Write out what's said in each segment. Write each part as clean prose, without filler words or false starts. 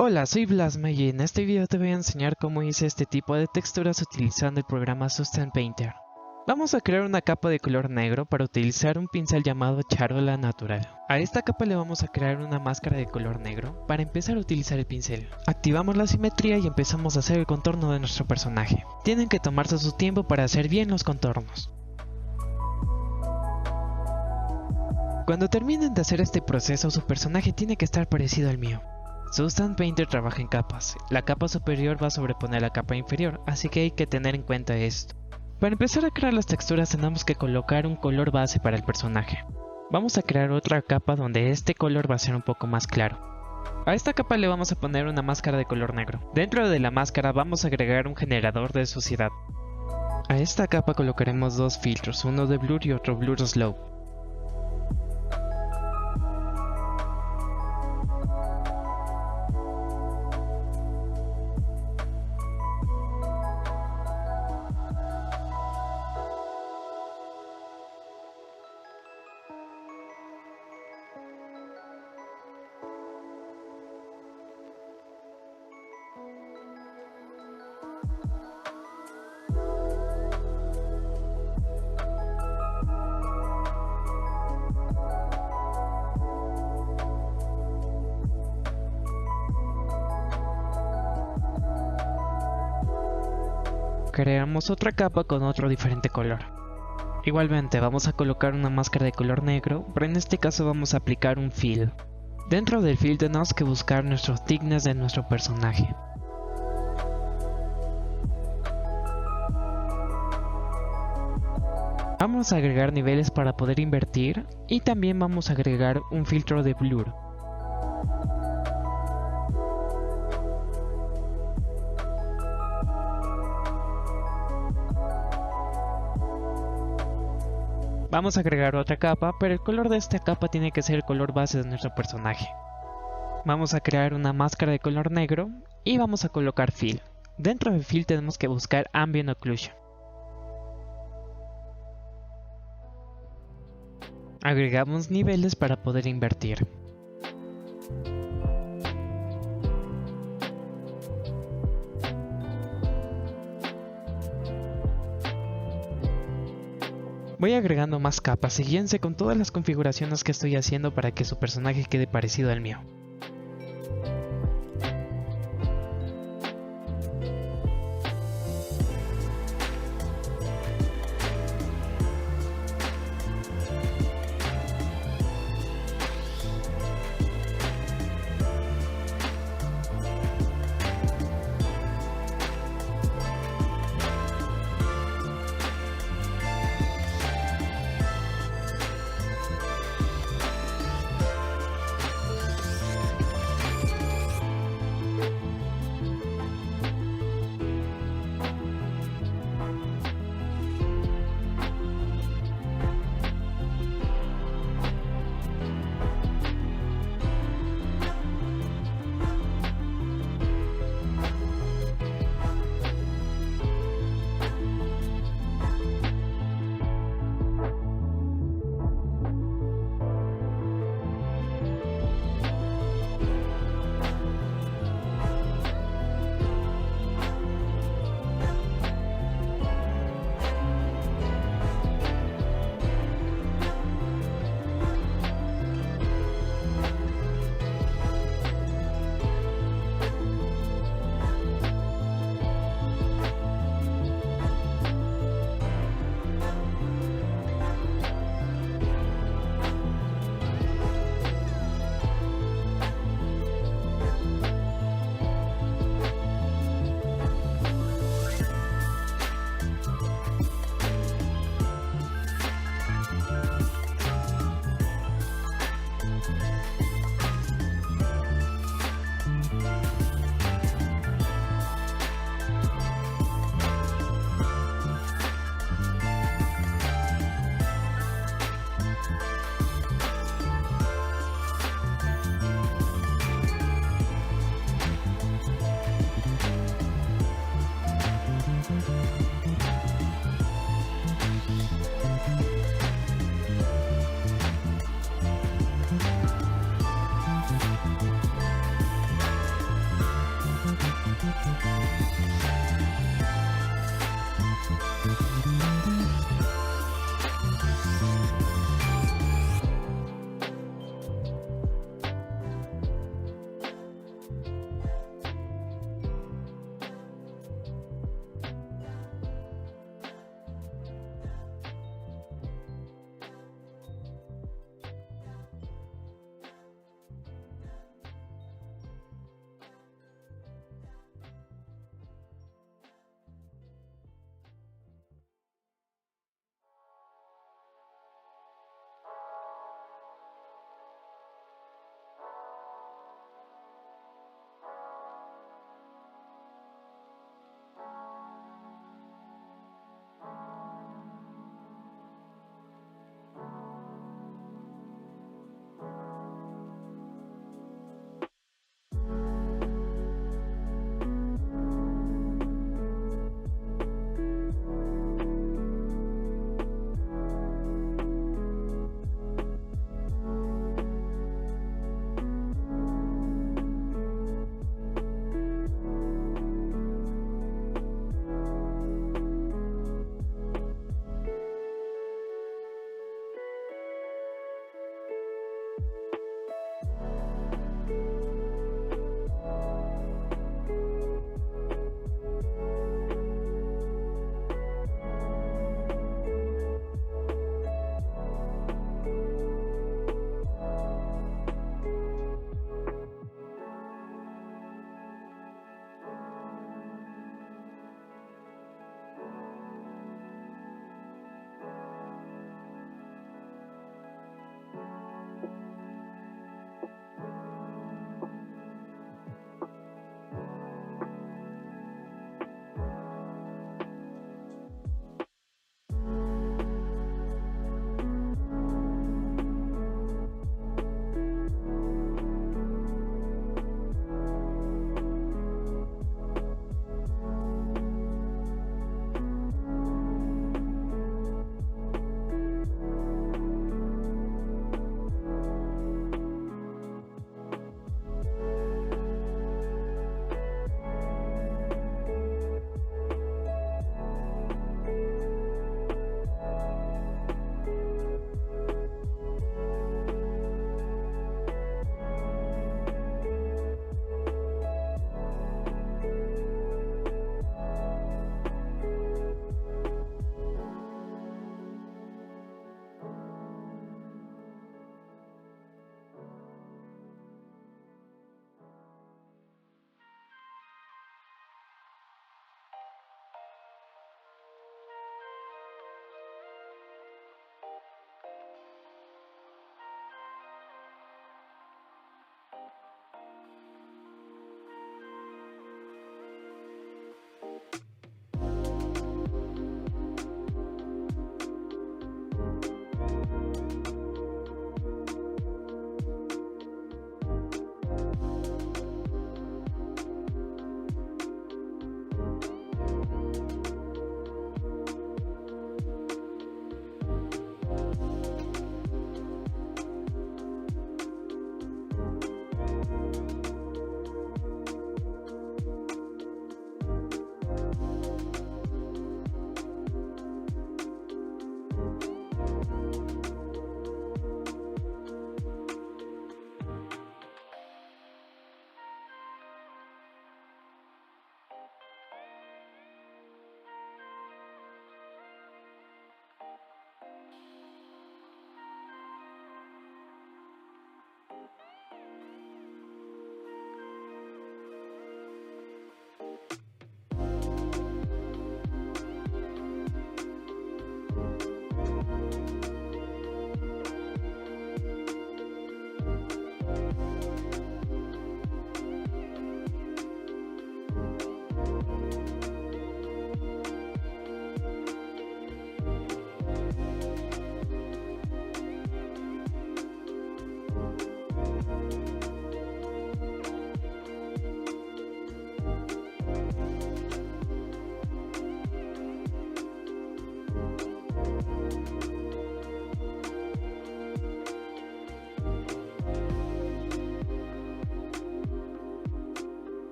Hola, soy Blasma y en este video te voy a enseñar cómo hice este tipo de texturas utilizando el programa Painter. Vamos a crear una capa de color negro para utilizar un pincel llamado charola natural. A esta capa le vamos a crear una máscara de color negro para empezar a utilizar el pincel. Activamos la simetría y empezamos a hacer el contorno de nuestro personaje. Tienen que tomarse su tiempo para hacer bien los contornos. Cuando terminen de hacer este proceso, su personaje tiene que estar parecido al mío. Painter trabaja en capas. La capa superior va a sobreponer la capa inferior, así que hay que tener en cuenta esto. Para empezar a crear las texturas tenemos que colocar un color base para el personaje. Vamos a crear otra capa donde este color va a ser un poco más claro. A esta capa le vamos a poner una máscara de color negro. Dentro de la máscara vamos a agregar un generador de suciedad. A esta capa colocaremos dos filtros, uno de blur y otro blur slow. Creamos otra capa con otro diferente color. Igualmente vamos a colocar una máscara de color negro, pero en este caso vamos a aplicar un fill. Dentro del fill tenemos que buscar nuestros thickness de nuestro personaje. Vamos a agregar niveles para poder invertir y también vamos a agregar un filtro de blur. Vamos a agregar otra capa, pero el color de esta capa tiene que ser el color base de nuestro personaje. Vamos a crear una máscara de color negro y vamos a colocar fill. Dentro del fill tenemos que buscar ambient occlusion. Agregamos niveles para poder invertir. Voy agregando más capas y guíense con todas las configuraciones que estoy haciendo para que su personaje quede parecido al mío.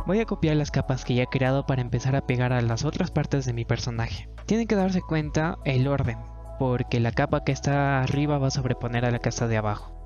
Voy a copiar las capas que ya he creado para empezar a pegar a las otras partes de mi personaje. Tienen que darse cuenta el orden, porque la capa que está arriba va a sobreponer a la que está de abajo.